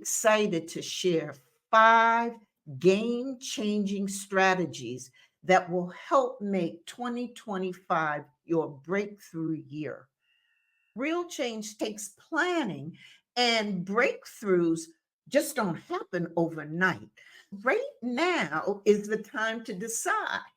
excited to share 5 game-changing strategies that will help make 2025 your breakthrough year. Real change takes planning, and breakthroughs just don't happen overnight. Right now is the time to decide.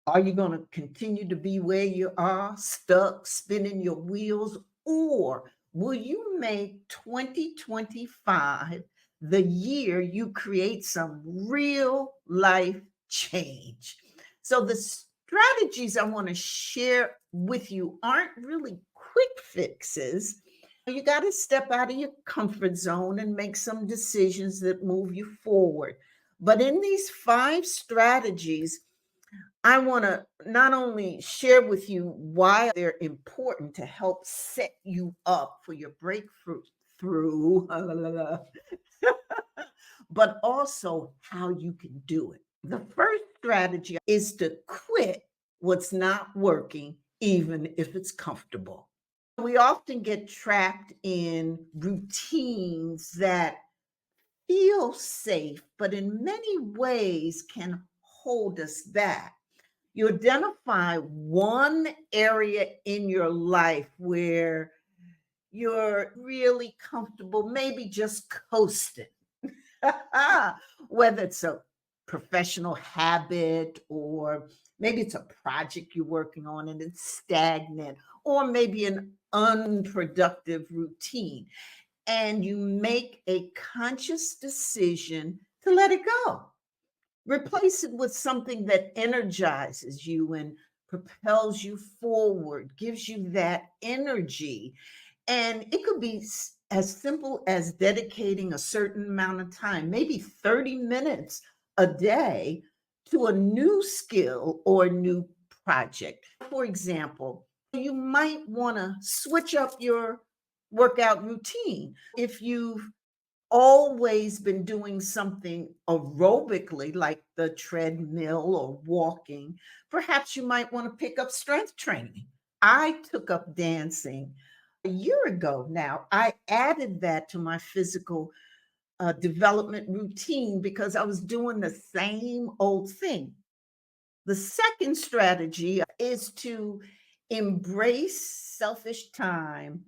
Are you going to continue to be where you are, stuck, spinning your wheels, or will you make 2025 the year you create some real life change? So, the strategies I want to share with you aren't really quick fixes. You got to step out of your comfort zone and make some decisions that move you forward. But in these 5 strategies, I want to not only share with you why they're important to help set you up for your breakthrough through, but also how you can do it. The first strategy is to quit what's not working, even if it's comfortable. We often get trapped in routines that feel safe, but in many ways can hold us back. You identify one area in your life where you're really comfortable, maybe just coasting, whether it's a professional habit or maybe it's a project you're working on and it's stagnant, or maybe an unproductive routine. And you make a conscious decision to let it go. Replace it with something that energizes you and propels you forward, gives you that energy. And it could be as simple as dedicating a certain amount of time, maybe 30 minutes a day, to a new skill or a new project. For example, you might want to switch up your workout routine. If you've always been doing something aerobically, like the treadmill or walking, perhaps you might want to pick up strength training. I took up dancing a year ago now. I added that to my physical development routine because I was doing the same old thing. The second strategy is to embrace selfish time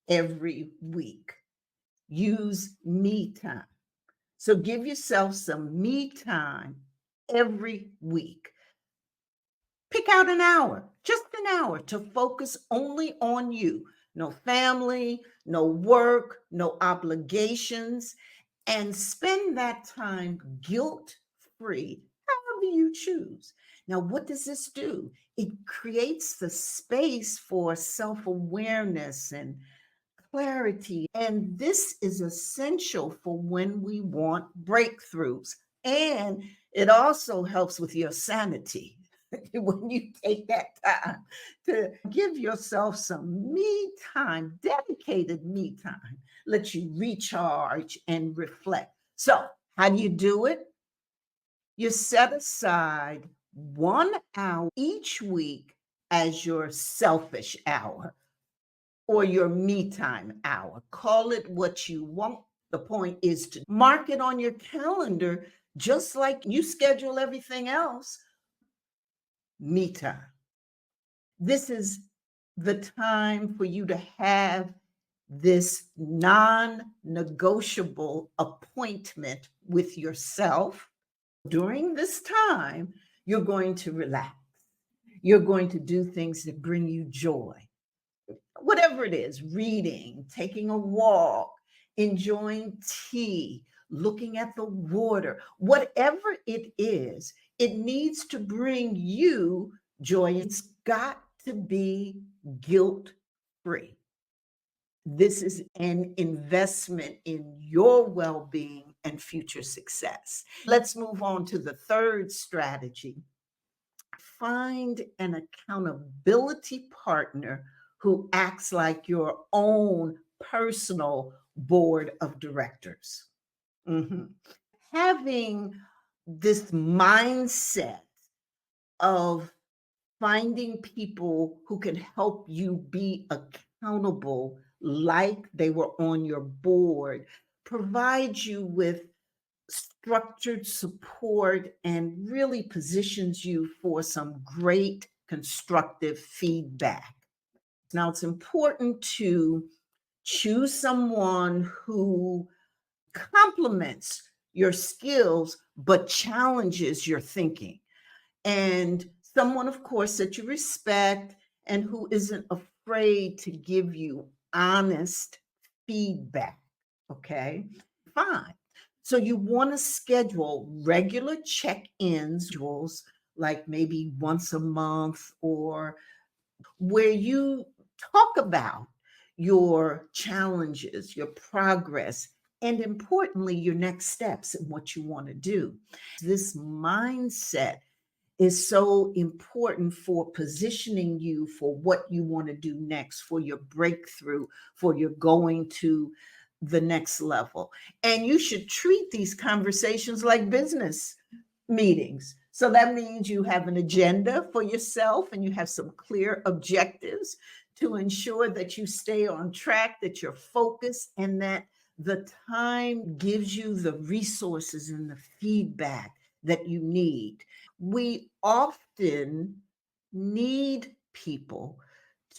every week. Use me time. So give yourself some me time every week. Pick out an hour, just an hour, to focus only on you. No family, no work, no obligations, and spend that time guilt free, however you choose. Now, what does this do? It creates the space for self awareness and clarity. And this is essential for when we want breakthroughs. And it also helps with your sanity when you take that time to give yourself some me time, dedicated me time, let you recharge and reflect. So, how do you do it? You set aside 1 hour each week as your selfish hour or your me time hour. Call it what you want. The point is to mark it on your calendar, just like you schedule everything else. Me time. This is the time for you to have this non negotiable appointment with yourself. During this time, you're going to relax. You're going to do things that bring you joy. Whatever it is, reading, taking a walk, enjoying tea, looking at the water, whatever it is, it needs to bring you joy. It's got to be guilt free. This is an investment in your well being and future success. Let's move on to the third strategy. Find an accountability partner who acts like your own personal board of directors. Mhm. Having this mindset of finding people who can help you be accountable like they were on your board provides you with structured support and really positions you for some great constructive feedback. Now, it's important to choose someone who complements your skills but challenges your thinking, and someone, of course, that you respect and who isn't afraid to give you honest feedback. Okay, fine. So you want to schedule regular check-ins, like maybe once a month, or where you talk about your challenges, your progress, and importantly, your next steps and what you want to do. This mindset is so important for positioning you for what you want to do next, for your breakthrough, for your going to the next level. And you should treat these conversations like business meetings. So that means you have an agenda for yourself and you have some clear objectives to ensure that you stay on track, that you're focused, and that the time gives you the resources and the feedback that you need. We often need people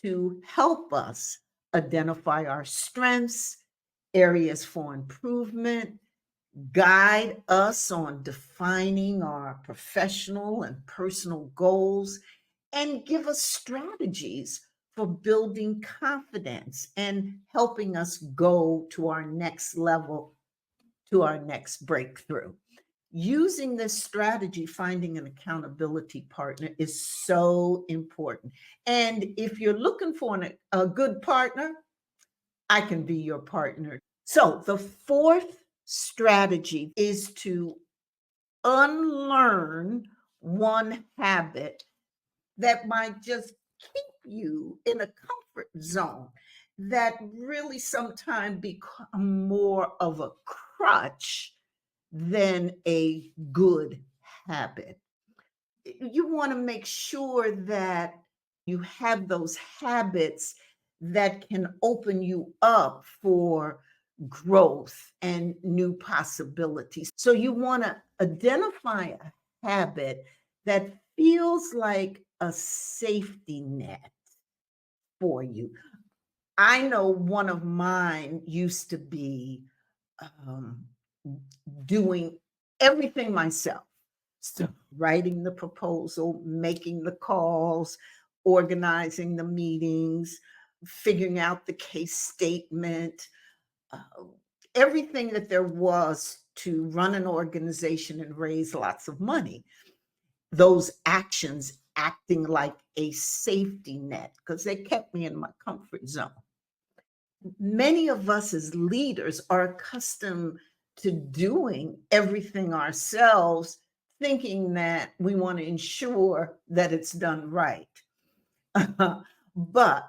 to help us identify our strengths, areas for improvement, guide us on defining our professional and personal goals, and give us strategies for building confidence and helping us go to our next level, to our next breakthrough. Using this strategy, finding an accountability partner is so important. And if you're looking for a good partner, I can be your partner. So, the fourth strategy is to unlearn one habit that might just keep you in a comfort zone that really sometimes become more of a crutch than a good habit. You want to make sure that you have those habits that can open you up for growth and new possibilities. So you want to identify a habit that feels like a safety net for you. I know one of mine used to be um, doing everything myself. So, writing the proposal, making the calls, organizing the meetings, figuring out the case statement, uh, everything that there was to run an organization and raise lots of money. Those actions acting like a safety net because they kept me in my comfort zone. Many of us as leaders are accustomed to doing everything ourselves, thinking that we want to ensure that it's done right. But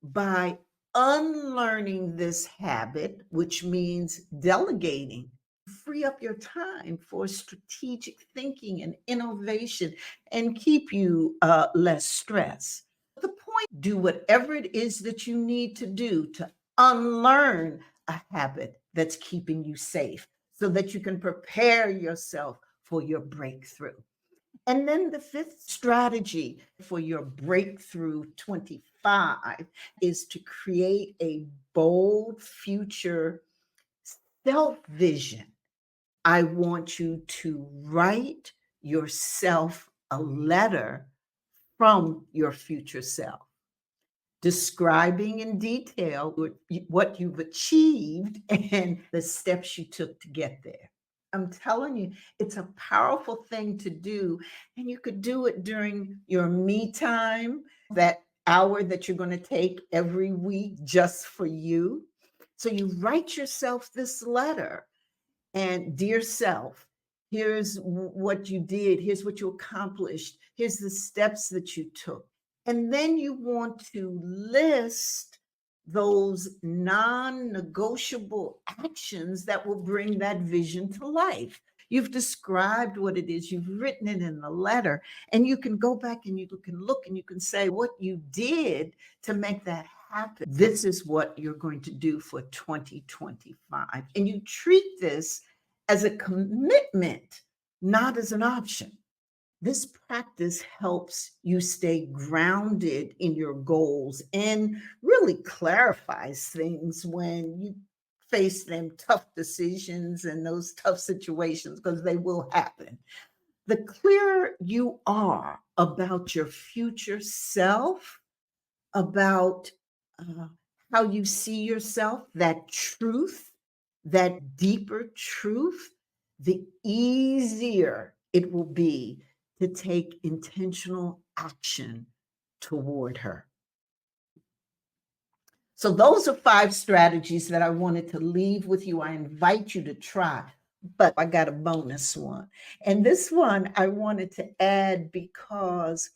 by unlearning this habit, which means delegating, free up your time for strategic thinking and innovation and keep you less stressed. The point, do whatever it is that you need to do to unlearn a habit that's keeping you safe so that you can prepare yourself for your breakthrough. And then the fifth strategy for your breakthrough 25 is to create a bold future self vision. I want you to write yourself a letter from your future self, describing in detail what you've achieved and the steps you took to get there. I'm telling you, it's a powerful thing to do. And you could do it during your me time, that hour that you're going to take every week just for you. So you write yourself this letter and, dear self, here's what you did, here's what you accomplished, here's the steps that you took. And then you want to list those non negotiable actions that will bring that vision to life. You've described what it is, you've written it in the letter, and you can go back and you can look and you can say what you did to make that happen. This is what you're going to do for 2025. And you treat this as a commitment, not as an option. This practice helps you stay grounded in your goals and really clarifies things when you face them tough decisions and those tough situations, because they will happen. The clearer you are about your future self, about uh, how you see yourself, that truth, that deeper truth, the easier it will be to take intentional action toward her. So, those are 5 strategies that I wanted to leave with you. I invite you to try, but I got a bonus one. And this one I wanted to add because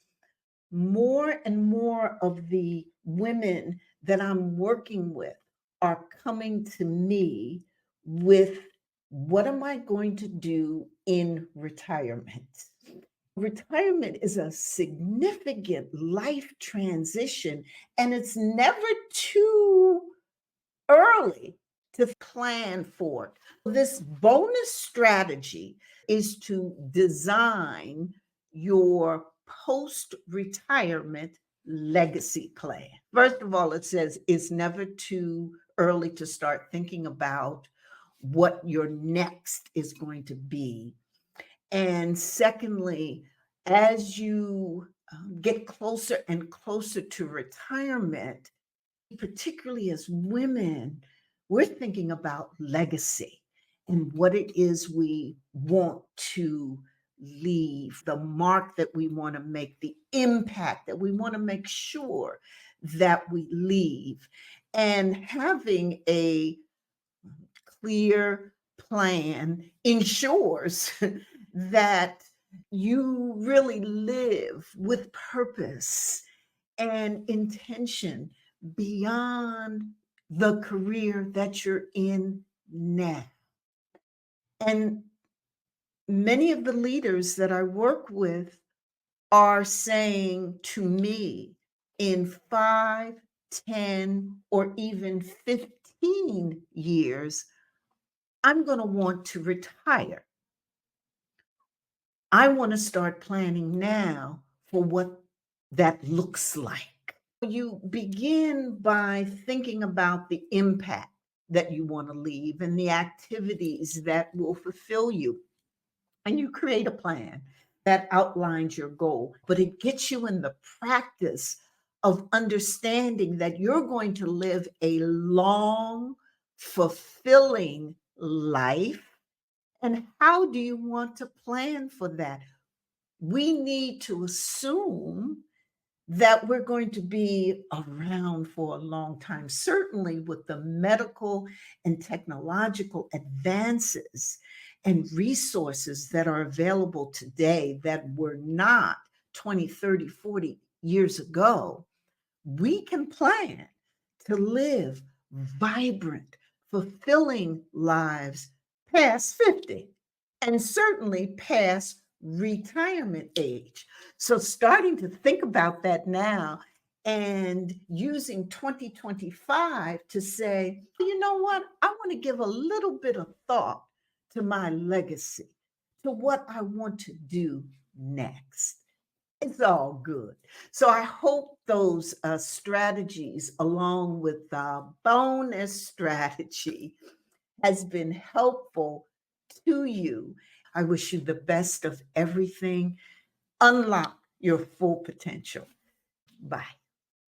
more and more of the women that I'm working with are coming to me with, what am I going to do in retirement? Retirement is a significant life transition, and it's never too early to plan for it. This bonus strategy is to design your post retirement legacy plan. First of all, it says it's never too early to start thinking about what your next is going to be. And secondly, as you get closer and closer to retirement, particularly as women, we're thinking about legacy and what it is we want to leave, the mark that we want to make, the impact that we want to make sure that we leave. And having a clear plan ensures that you really live with purpose and intention beyond the career that you're in now. And many of the leaders that I work with are saying to me, in 5, 10, or even 15 years, I'm going to want to retire. I want to start planning now for what that looks like. You begin by thinking about the impact that you want to leave and the activities that will fulfill you. And you create a plan that outlines your goal, but it gets you in the practice of understanding that you're going to live a long, fulfilling life. And how do you want to plan for that? We need to assume that we're going to be around for a long time. Certainly, with the medical and technological advances and resources that are available today that were not 20, 30, 40 years ago, we can plan to live vibrant, fulfilling lives past 50, and certainly past retirement age. So, starting to think about that now and using 2025 to say, you know what, I want to give a little bit of thought to my legacy, to what I want to do next. It's all good. So I hope those strategies, along with the bonus strategy, has been helpful to you. I wish you the best of everything. Unlock your full potential. Bye.